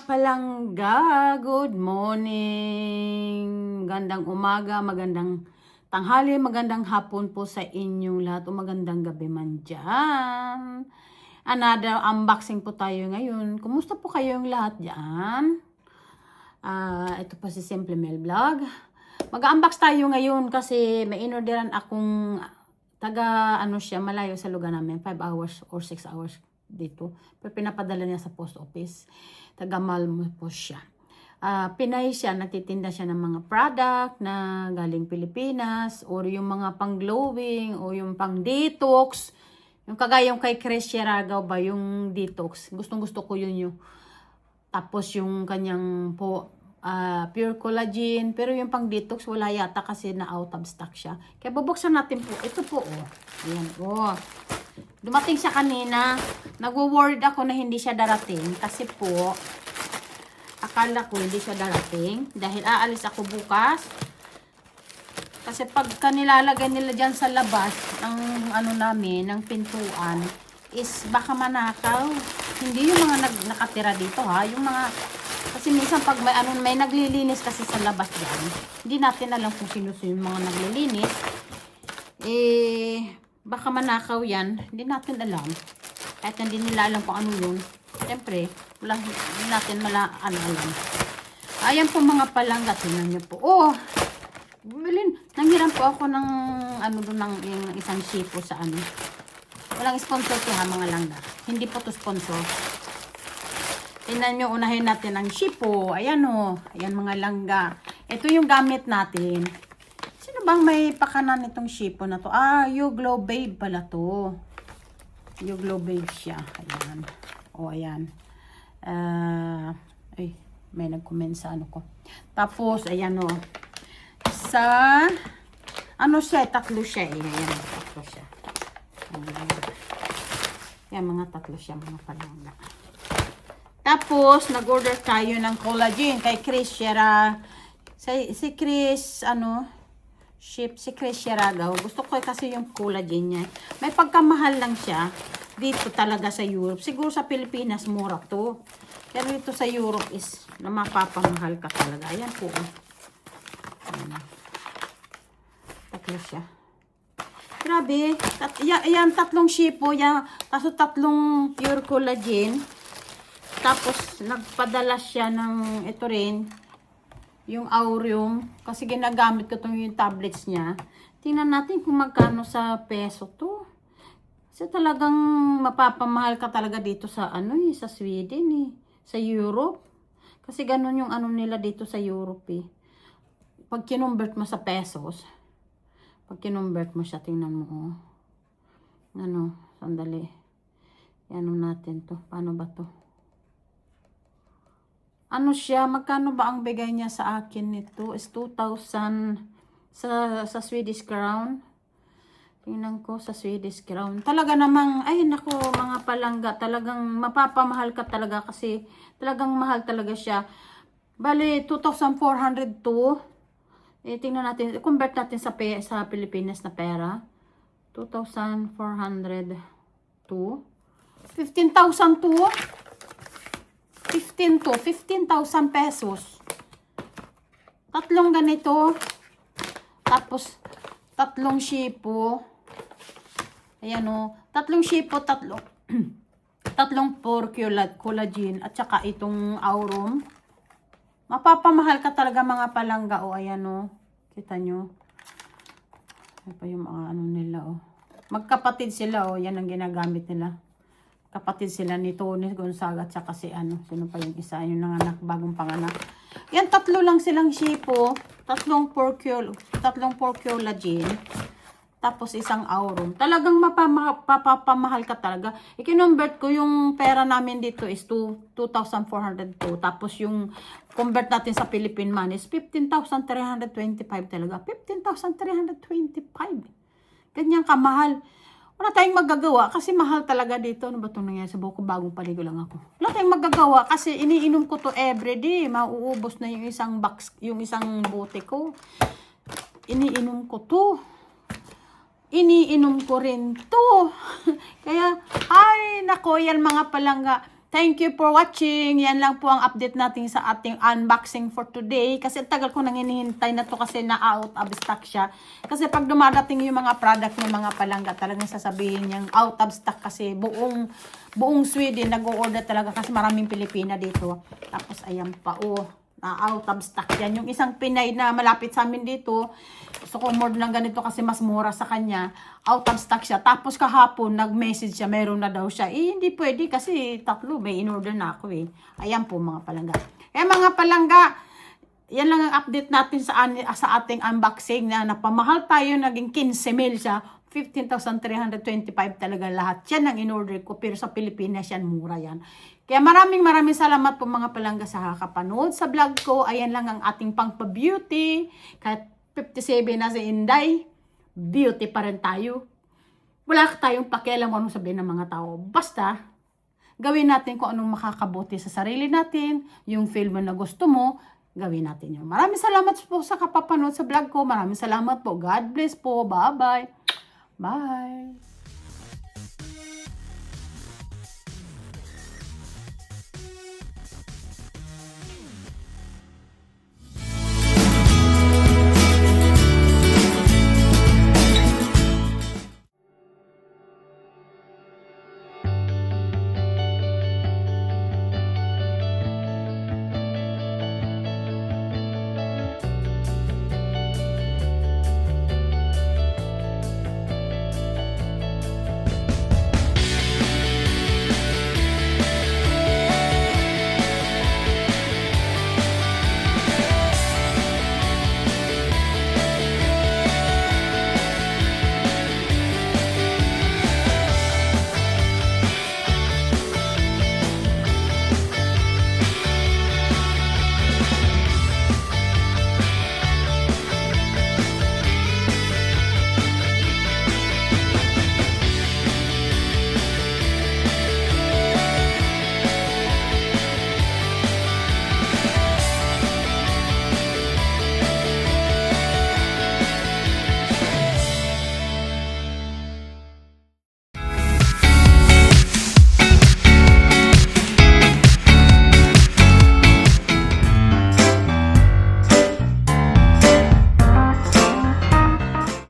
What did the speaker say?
palangga, good morning. Magandang umaga, magandang tanghali, magandang hapon po sa inyong lahat o magandang gabi man dyan. Another unboxing po tayo ngayon. Kumusta po kayong lahat dyan? Ito po si Simple Mel Vlog. Mag-unbox tayo ngayon kasi may inorderan akong taga malayo sa lugar namin, 5 hours or 6 hours dito. Pero pinapadala niya sa post office. Taga Malmo po siya. Pinay siya, nagtitinda siya ng mga product na galing Pilipinas or yung mga pang glowing o yung pang detox. Yung kagayang kay Chris Sierragaw ba yung detox. Gustong gusto ko yun. Tapos yung kanyang po pure collagen, pero yung pang detox wala yata kasi na out of stock siya. Kaya bubuksan natin po. Ito po Ayan Dumating siya kanina. Nagwo-worried ako na hindi siya darating kasi po akala ko hindi siya darating dahil aalis ako bukas. Kasi pag nilalagay nila dyan sa labas ng namin, ng pintuan, is baka manakaw. Hindi yung mga nakatira dito yung mga, kasi minsan pag may naglilinis kasi sa labas dyan, hindi natin alam kung sino yung mga naglilinis. Baka manakaw yan, hindi natin alam. Kahit hindi nila alam kung ano yun. Siyempre, hindi natin alam. Ayan po mga palangga, tingnan nyo po. Nanghiram po ako ng yung isang sipo sa Walang sponsor to mga langga. Hindi po to sponsor. Tingnan nyo, unahin natin ang sipo. Ayan ayan mga langga. Ito yung gamit natin. Sino bang may pakanan itong sipo na to? You Glow Babe pala to. You Glow Babe siya. Ayan. Ayan. May nag-comment sa ko. Tapos, ayan sa tatlo siya Ayan, tatlo siya. Ayan, mga tatlo siya, mga palangga. Tapos, nag-order tayo ng collagen kay Chris Sierra. Si Chris, si Chris Sierragaw. Gusto ko kasi yung collagen niya. May pagkamahal lang siya. Dito talaga sa Europe. Siguro sa Pilipinas, mura to. Pero dito sa Europe is na mapapamahal ka talaga. Ayan po. Tatlo siya. Grabe. Ayan, tatlong shipo. Tapos tatlong pure collagen. Tapos, nagpadala siya ng ito rin. Yung Aurium. Kasi ginagamit ko yung tablets niya. Tingnan natin kung magkano sa peso to. Kasi talagang mapapamahal ka talaga dito sa sa Sweden sa Europe. Kasi ganun yung nila dito sa Europe Pag kinumbert mo sa pesos, pag kinumbert mo siya, tingnan mo sandali. Yan natin to. Paano ba to? Siya, magkano ba ang bigay niya sa akin nito? Is 2,000 sa Swedish crown. Tingnan ko sa Swedish crown. Talaga namang, ay nako mga palangga, talagang mapapamahal ka talaga kasi talagang mahal talaga siya. Bali, 2,402. Tingnan natin, convert natin sa Pilipinas na pera. 2,402. 15,002. 15,000 pesos. Tatlong ganito. Tapos, tatlong shipo. Ayan tatlong shipo, tatlong pure collagen at saka itong Aurum. Mapapamahal ka talaga mga palangga ayan Kita nyo. Ano pa yung mga nila Magkapatid sila yan ang ginagamit nila. Kapatid sila ni Tony Gonzaga at saka si sino pa yung isa, yung nanganak, bagong panganak. Yan, tatlo lang silang shipo, tatlong pure collagen, tapos isang Aurum. Talagang mapapamahal ka talaga. Ikinumbert ko yung pera namin dito is 2,402. Tapos yung convert natin sa Philippine money is 15,325 talaga. 15,325. Ganyan kamahal. Wala tayong magagawa kasi mahal talaga dito. Ano ba itong nangyari sa buko? Bagong paligo lang ako. Wala tayong magagawa kasi iniinom ko to everyday. Mauubos na yung isang box, yung isang bote ko. Iniinom ko to. Iniinom ko rin to. Kaya, ay, nako, yan mga palangga. Thank you for watching. Yan lang po ang update natin sa ating unboxing for today. Kasi tagal ko nang hinihintay na to kasi na out of stock siya. Kasi pag dumadating yung mga product ng mga palangga, talagang sasabihin niyang out of stock kasi buong Sweden nag-o-order talaga kasi maraming Pilipina dito. Tapos ayan pa, out of stock yan. Yung isang Pinay na malapit sa amin dito, gusto ko more ng ganito kasi mas mura sa kanya. Out of stock siya. Tapos kahapon, nag-message siya, meron na daw siya. Hindi pwede kasi tatlo, may in-order na ako eh. Ayan po mga palangga. Mga palangga, yan lang ang update natin sa ating unboxing na napamahal tayo, naging 15 mil siya. 15,325 talaga lahat. Yan ang in-order ko. Pero sa Pilipinas yan, mura yan. Kaya maraming salamat po mga palangga sa kakapanood sa vlog ko. Ayan lang ang ating pangpa-beauty. Kahit 57 na si Inday, beauty pa rin tayo. Wala tayong pakialam kung anong sabihin ng mga tao. Basta, gawin natin kung anong makakabuti sa sarili natin. Yung film na gusto mo, gawin natin yun. Maraming salamat po sa kapapanood sa vlog ko. Maraming salamat po. God bless po. Bye-bye. Bye.